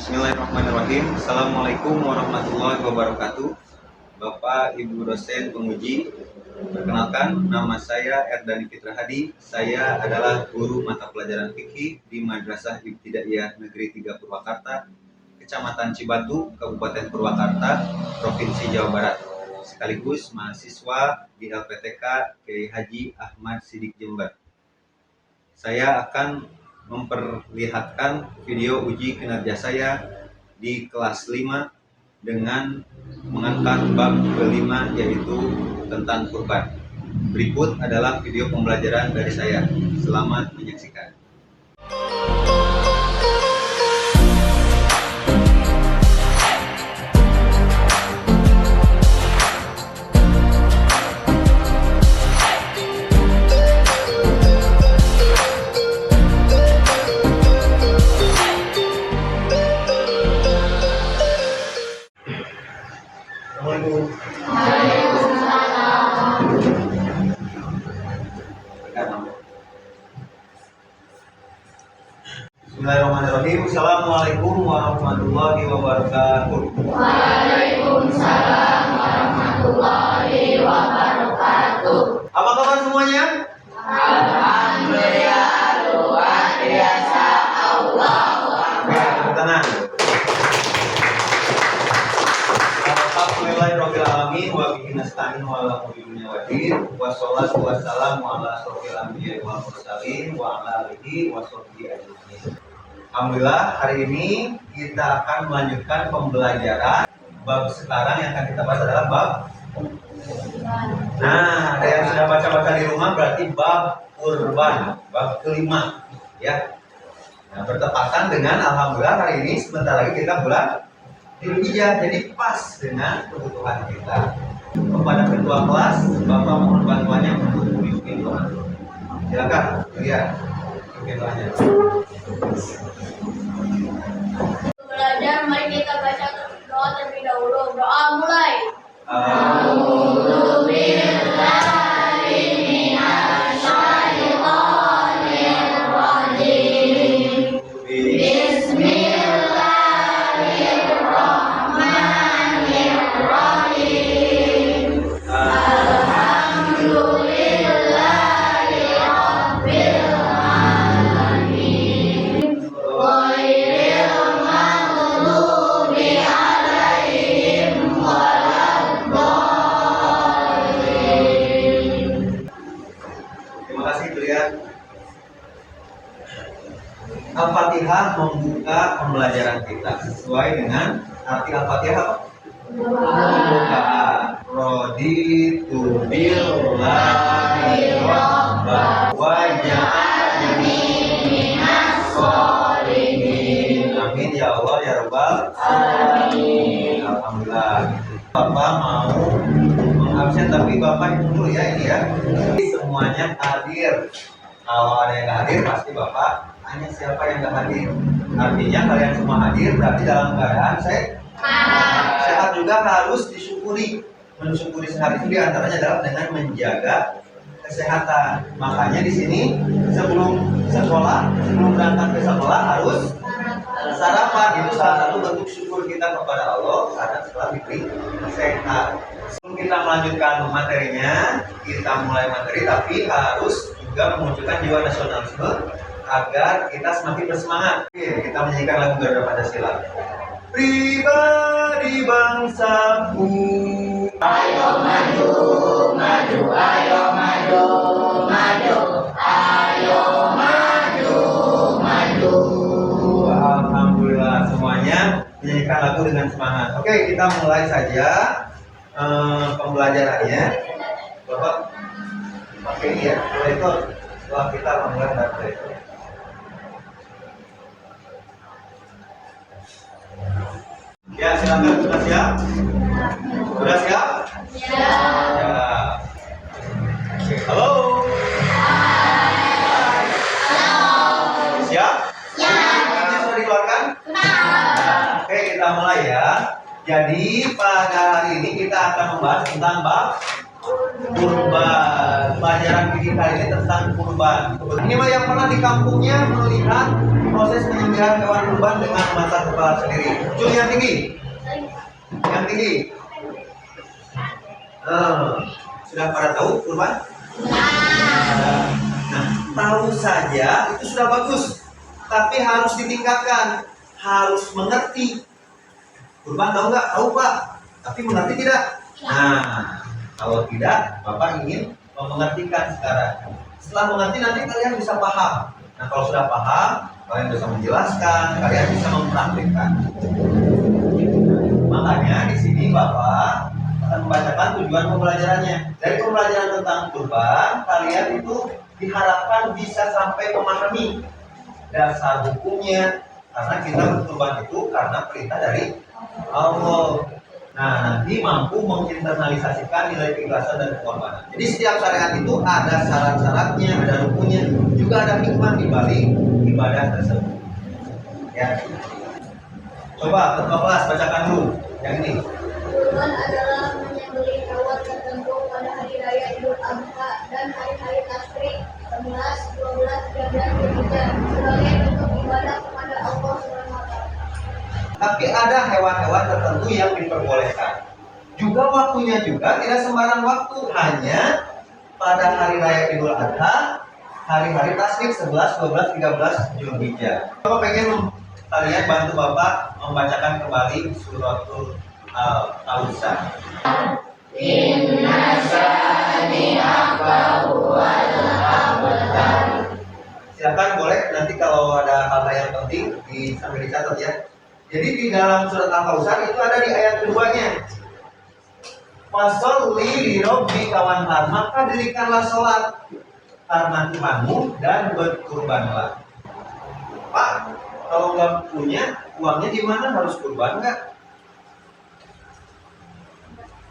Bismillahirrahmanirrahim. Assalamualaikum warahmatullahi wabarakatuh. Bapak, Ibu dosen penguji, perkenalkan nama saya Erdani Fitra Hadi. Saya adalah guru mata pelajaran fikih di Madrasah Ibtidaiyah Negeri 3 Purwakarta, Kecamatan Cibatu, Kabupaten Purwakarta, Provinsi Jawa Barat. Sekaligus mahasiswa di LPTK Kiai Haji Ahmad Sidik Jember. Saya akan memperlihatkan video uji kinerja saya di kelas 5 dengan mengangkat bab kelima, yaitu tentang kurban. Berikut adalah video pembelajaran dari saya. Selamat menyaksikan. Bismillahirrahmanirrahim. Assalamualaikum warahmatullahi wabarakatuh. Waalaikumsalam warahmatullahi wabarakatuh. Apa kabar semuanya? Alhamdulillah, luar biasa. Allahu Akbar. Tenang. Alhamdulillahirabbil alamin wa bihi nasta'in wa ala umuri dunya waddin. Wassalatu wassalamu ala asyrofil anbiya'i wal mursalin wa ala alihi wa sahbihi ajmain. Alhamdulillah, hari ini kita akan melanjutkan pembelajaran bab sekarang. Yang akan kita bahas adalah bab. Nah, ada yang sudah baca-baca di rumah, berarti bab kurban, bab kelima, ya. Nah, bertepatan dengan alhamdulillah hari ini sebentar lagi kita bulan Dzulhijjah, jadi pas dengan kebutuhan kita. Kepada ketua kelas, Bapak mohon bantuannya untuk bikin doa. Silakan, lihat bikin doanya. Belajar, mari kita baca doa terlebih dahulu. Doa mulai. Al-Fatihah membuka pembelajaran kita sesuai dengan arti Al-Fatihah. Pembukaan. Raditu billahi rabban wa ja'alni minas sholihin. Amin ya Allah ya Rabbal alamin. Alhamdulillah. Bapak mau mengabsen, tapi Bapak itu dulu ya, ini ya. Semuanya hadir. Kalau ada yang hadir pasti Bapak hanya siapa yang nggak hadir. Artinya kalian semua hadir, berarti dalam keadaan sehat juga harus disyukuri. Mensyukuri sehat itu diantaranya adalah dengan menjaga kesehatan. Makanya di sini sebelum sekolah, sebelum berangkat ke sekolah harus sarapan. Itu salah satu bentuk syukur kita kepada Allah karena setelah diberi sehat. Sebelum kita melanjutkan materinya, kita mulai materi, tapi harus juga memunculkan jiwa nasionalisme agar kita semakin bersemangat. Oke, kita menyanyikan lagu Garuda Pancasila. Pribadi bangsaku, Ayo maju, maju, ayo maju, maju, ayo maju, maju. Alhamdulillah semuanya menyanyikan lagu dengan semangat. Oke, kita mulai saja pembelajarannya. Bapak pakai ini ya, itu setelah kita mulai dari itu. Ya, silakan. Sudah siap? Sudah siap? Ya. Ya. Halo. Siap? Ya. Ini sudah dikeluarkan? Nah, oke, kita mulai ya. Jadi pada hari ini kita akan membahas tentang bab kurban. Pelajaran fikih kali ini tentang kurban. Ini mah yang pernah di kampungnya melihat proses penyembelihan hewan kurban dengan mata kepala sendiri. Ujung yang tinggi. Yang tinggi. Sudah pada tahu kurban? Nah, tahu saja itu sudah bagus. Tapi harus ditingkatkan. Harus mengerti. Kurban tahu nggak? Tahu Pak. Tapi mengerti tidak? Nah, kalau tidak, Bapak ingin mengertikan sekarang. Setelah mengerti nanti kalian bisa paham. Nah, kalau sudah paham, kalian bisa menjelaskan, kalian bisa mempraktikkan. Makanya di sini Bapak akan membacakan tujuan pembelajarannya. Dari pembelajaran tentang kurban, kalian itu diharapkan bisa sampai memahami dasar hukumnya. Karena kita berkurban itu karena perintah dari Allah. Nah, nanti mampu menginternalisasikan nilai keikhlasan dan pengorbanan. Jadi setiap syariat itu ada syarat-syaratnya, ada rukunnya, juga ada hikmah di balik ibadah tersebut. Ya. Coba ketua kelas bacakan dulu yang ini. Kurban adalah menyembelih hewan tertentu pada hari raya Idul Adha dan hari-hari tasyrik 11, 12, 13, 13 sebagai bentuk ibadah kepada Allah SWT. Tapi ada hewan-hewan tertentu yang diperbolehkan. Juga waktunya juga tidak sembarang waktu, hanya pada hari raya Idul Adha, hari-hari tasyrik 11, 12, 13 Zulhijjah. Bapak pengen kalian bantu Bapak membacakan kembali suratul Al-Kausar. Silakan boleh nanti kalau ada hal yang penting sambil dicatat ya. Jadi di dalam surat Al-Kausar itu ada di ayat keduanya. Fasholli li rabbika wanhar, maka dirikanlah sholat karena Tuhanmu dan berkurbanlah. Pak, kalau nggak punya uangnya di mana, harus kurban nggak?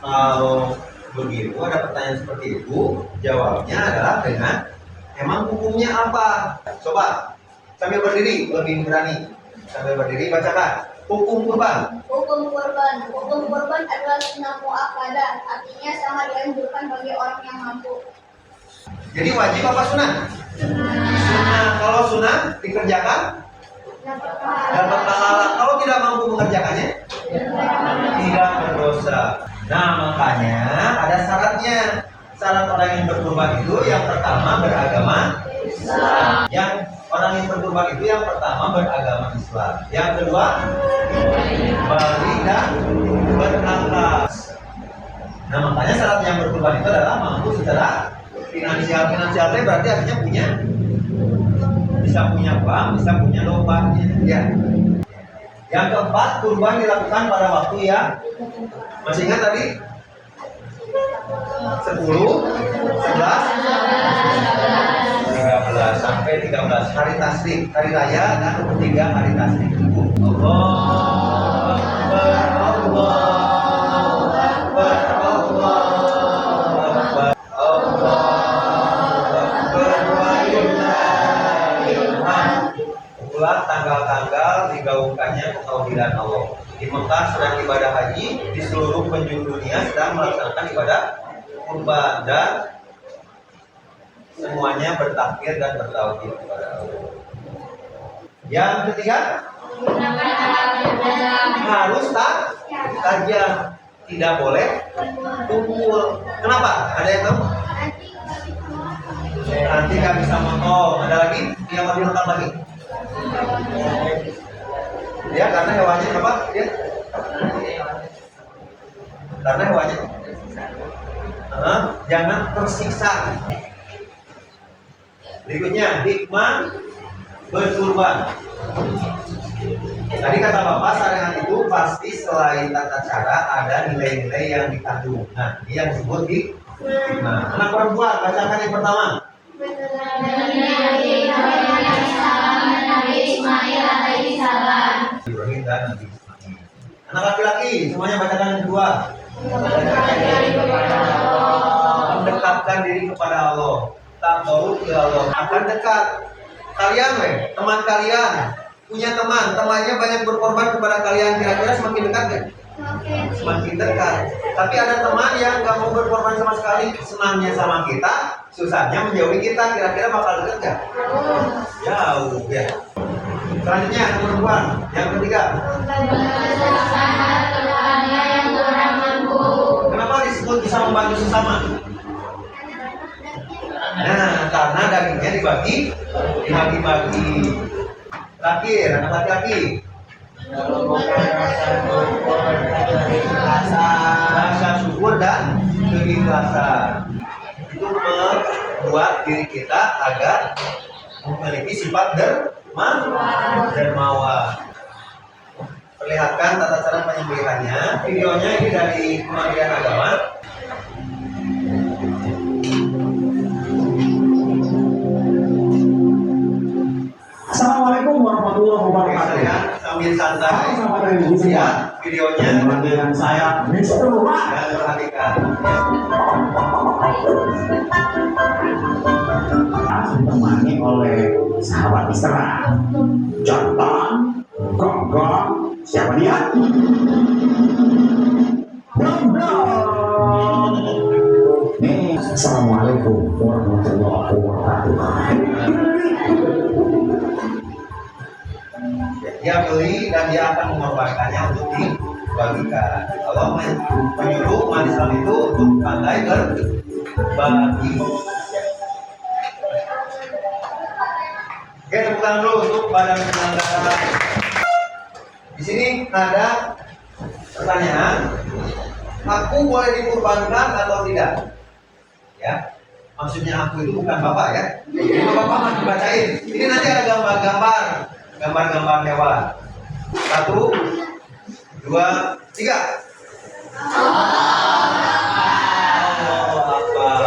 Kalau begitu ada pertanyaan seperti itu, jawabnya adalah dengan emang hukumnya apa? Coba sambil berdiri lebih berani. Sambil berdiri bacakan hukum kurban. Hukum kurban adalah sunnah muakkadah, artinya sangat dianjurkan bagi orang yang mampu. Jadi wajib apa sunnah? Sunnah. Kalau sunnah dikerjakan dapat pahala. Kalau tidak mampu mengerjakannya tidak berdosa. Nah, makanya ada syaratnya. Syarat orang yang berkurban itu yang pertama beragama Islam. Yang orang yang berkurban itu yang pertama beragama Islam. Yang kedua balik dan berakal. Nah, makanya syarat yang berkurban itu adalah mampu secara finansial. Finansial itu berarti artinya bisa punya bank, bisa punya lompatnya. Ya. Yang keempat, kurban dilakukan pada waktu yang masih ingat tadi? 10, 11, 13 sampai 13 hari tasyrik, hari raya dan ketiga hari tasyrik. Allah Akbar, tanggal-tanggal digaungkannya ketauhidan Allah. Di Mekah sedang ibadah haji, di seluruh penjuru dunia sedang melaksanakan ibadah kurban, dan semuanya bertakbir dan bertauhid kepada Allah. Yang ketiga, harus tajam, tidak boleh tumpul. Kenapa? Ada yang tahu? Nanti nggak bisa motong. Ada lagi yang lebih lengkap lagi? Ya, karena hewannya apa? Ya. Karena hewannya jangan tersiksa. Berikutnya, hikmah berkurban. Tadi kata Bapak, syariat itu pasti selain tata cara ada nilai-nilai yang dikandung. Nah, ini yang disebut hikmah. Anak perempuan, bacakan yang pertama. Ibrahim dan Nabi Ismail. Anak laki-laki, semuanya bacakan yang kedua. Mendekatkan diri kepada Allah. Takarub ke Allah. Akan dekat. Kalian, teman kalian punya temannya banyak berkorban kepada kalian. Kira-kira semakin dekat gak? Semakin dekat. Tapi ada teman yang nggak mau berkorban sama sekali. Senangnya sama kita, susahnya menjauhi kita. Kira-kira bakal dekat gak? Jauh ya. Selanjutnya nomor perempuan. Yang ketiga. Kenapa disebut bisa membantu sesama? Nah, karena dagingnya dibagi. Terakhir, anak laki-laki. Rasa syukur dan keikhlasan itu membuat diri kita agar memiliki sifat dermawan. Perlihatkan tata cara penyembelihannya. Videonya ini dari Kementerian Agama. Assalamualaikum warahmatullahi wabarakatuh. Sambil santai, lihat videonya dengan saya Mr. Mak. dan perhatikan. Ditemani oleh sahabat Isra, Jantan, Gonggong, siapa dia? Dong. Nih, Assalamualaikum warahmatullahi wabarakatuh. Dia beli dan dia akan mengorbankannya untuk dibagikan. Allah menyuruh umat Islam itu untuk pandai berbagi. Oke, tepuk tangan dulu untuk badan penyelenggara. Di sini ada pertanyaan, aku boleh dikurbankan atau tidak? Ya, maksudnya aku itu bukan bapak ya. Ini bapak masih bacain. Ini nanti ada gambar-gambar hewan. 1, 2, 3. Allah Akbar.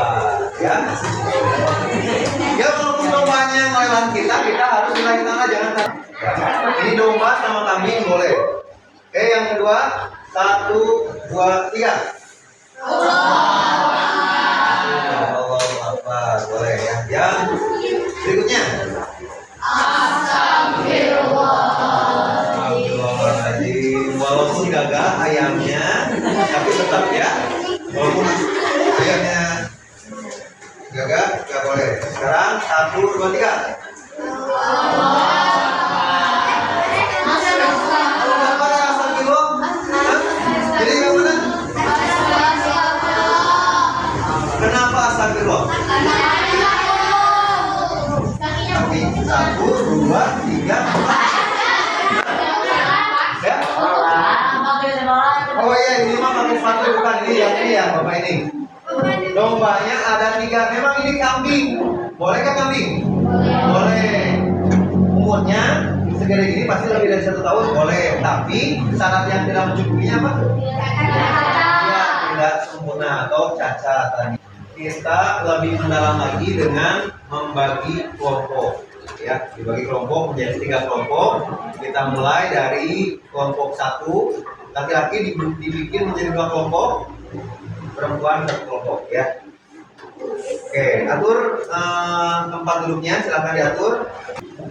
Ya. Ya walaupun dombanya melawan kita harus mulai tangan, jangan takut. Ini domba sama kambing boleh. Oke, yang kedua, 1, 2, 3. Allah Akbar, boleh ya. Yang berikutnya. Astagfirullahaladzim. Walaupun gagah ayamnya, tapi tetap ya. Walaupun ayamnya gagah, nggak boleh. Sekarang 1, 2, 3. Kenapa ada astagfirullah? Jadi bagaimana? Kenapa astagfirullah? Tapi 1, 2, 3, 4. Ya? Oh iya, ini mah pakai sepatu bukan ini ya bapak ini. Dombanya ada 3. Memang ini kambing. Bolehkah kambing? Boleh. Umurnya segede gini pasti lebih dari 1 tahun boleh. Tapi syarat yang tidak mencukupinya apa? Ya, tidak sempurna atau cacat tadi. Kita lebih mendalam lagi dengan membagi kelompok. Ya, dibagi kelompok menjadi 3 kelompok. Kita mulai dari kelompok 1, laki-laki dibikin menjadi 2 kelompok, perempuan 1 kelompok ya. Oke, atur tempat duduknya, silakan diatur.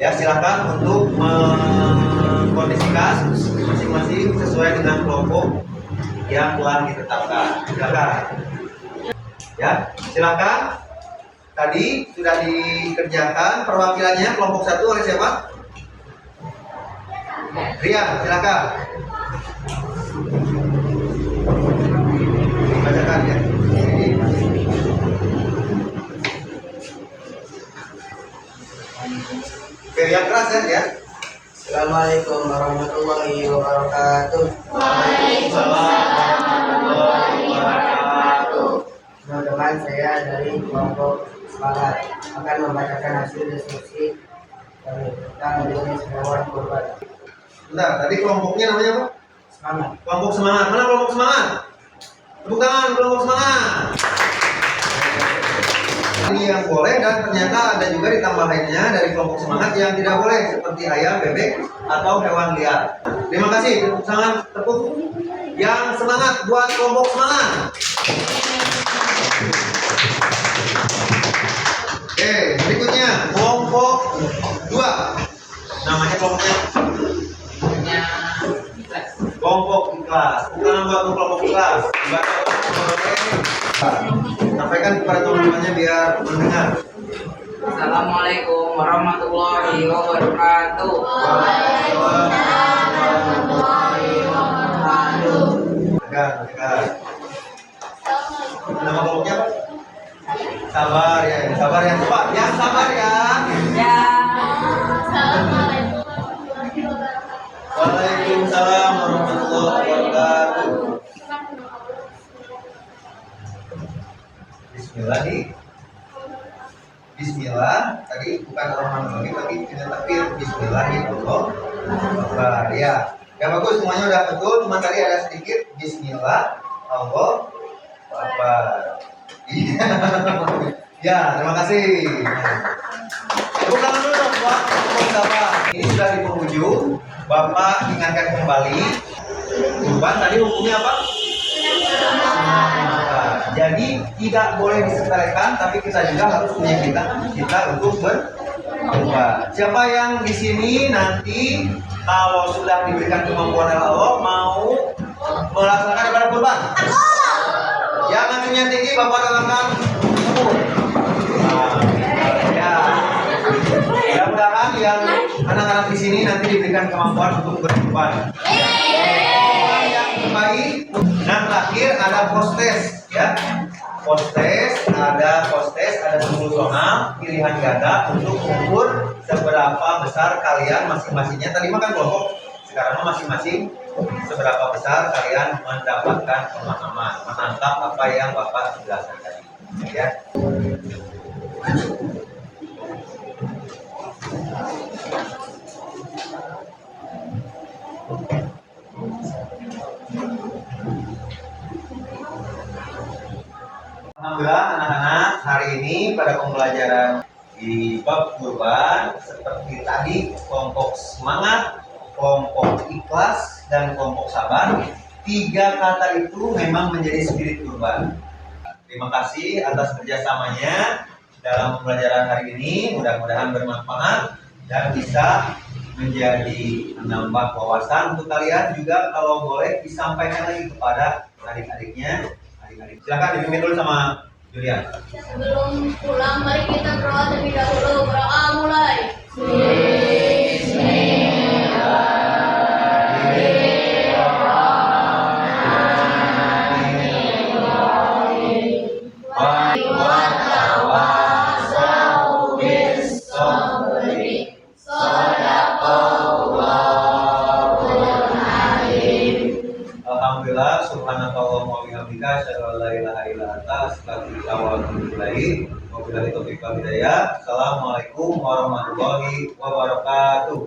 Ya, silakan untuk mengkondisikan masing-masing sesuai dengan kelompok yang telah ditetapkan. Silakan. Ya, silakan. Tadi sudah dikerjakan perwakilannya kelompok 1 oleh siapa? Rian, silakan. Dibacakan ya. Oke, yang keras ya. Assalamualaikum warahmatullahi wabarakatuh. Waalaikumsalam warahmatullahi wabarakatuh. Teman-teman, saya dari kelompok semangat akan membacakan hasil diskusi tentang jenis hewan kurban. Bentar, tadi kelompoknya namanya apa? Semangat. Kelompok semangat. Mana kelompok semangat? Tepuk tangan kelompok semangat. Ini yang boleh dan ternyata ada juga ditambahannya dari kelompok semangat yang tidak boleh seperti ayam, bebek atau hewan liar. Terima kasih. Tepuk tangan, tepuk yang semangat buat kelompok semangat. Oke, berikutnya kelompok 2. Namanya kelompoknya kelompok ikhlas. Bukan buat kelompok ikhlas. Sampaikan kepada teman-temannya biar mendengar. Assalamualaikum warahmatullahi wabarakatuh. Waalaikumsalam warahmatullahi wabarakatuh. Tegak. Nama kelompoknya apa? Sabar ya, sabar ya, coba yang sabar ya. Assalamualaikum warahmatullahi wabarakatuh. Waalaikumsalam warahmatullahi wabarakatuh. Bismillah nih. Bismillah tadi bukan Ar-Rahmanir-Rahim tapi tidak takbir. Bismillahirrahmanirrahim. Ya, ya bagus semuanya udah betul. Cuma tadi ada sedikit Bismillah Allah Akbar. Iya. Ya, terima kasih. Tepuk tangan dulu dong buat Bapak. Ini sudah di penghujung. Bapak ingatkan kembali. Kurban tadi hukumnya apa? Jadi tidak boleh disepelekan, tapi kita juga harus punya kita untuk berkurban. Siapa yang di sini nanti kalau sudah diberikan kemampuan oleh Allah mau melaksanakan ibadah kurban? Yang anjunya tinggi Bapak tangan umur. Ya. Mudah-mudahan yang anak-anak di sini nanti diberikan kemampuan untuk berkurban. Yang terbaik. Nah terakhir ada postes ya. Ada 10 soal pilihan ganda untuk ukur seberapa besar kalian masing-masingnya. Tadi makan kelompok, sekarang masing-masing seberapa besar kalian mendapatkan pemahaman, menangkap apa yang Bapak jelaskan tadi. Ya. Alhamdulillah anak-anak hari ini pada pembelajaran di bab kurban seperti tadi kelompok semangat, kelompok ikhlas dan kelompok sabar. 3 kata itu memang menjadi spirit kurban. Terima kasih atas kerjasamanya dalam pembelajaran hari ini. Mudah-mudahan bermanfaat dan bisa menjadi menambah wawasan untuk kalian. Juga kalau boleh disampaikan lagi kepada adik-adiknya. Silakan dipimpin dulu sama Julian. Sebelum pulang, mari kita berdoa terlebih dahulu. Berdoa mulai. Alhamdulillah, subhanallah wa bihamdika, asyhadu an la ilaha illa anta, astaghfiruka wa atubu ilaik. Wabillahi taufiq wal hidayah. Assalamualaikum warahmatullahi wabarakatuh.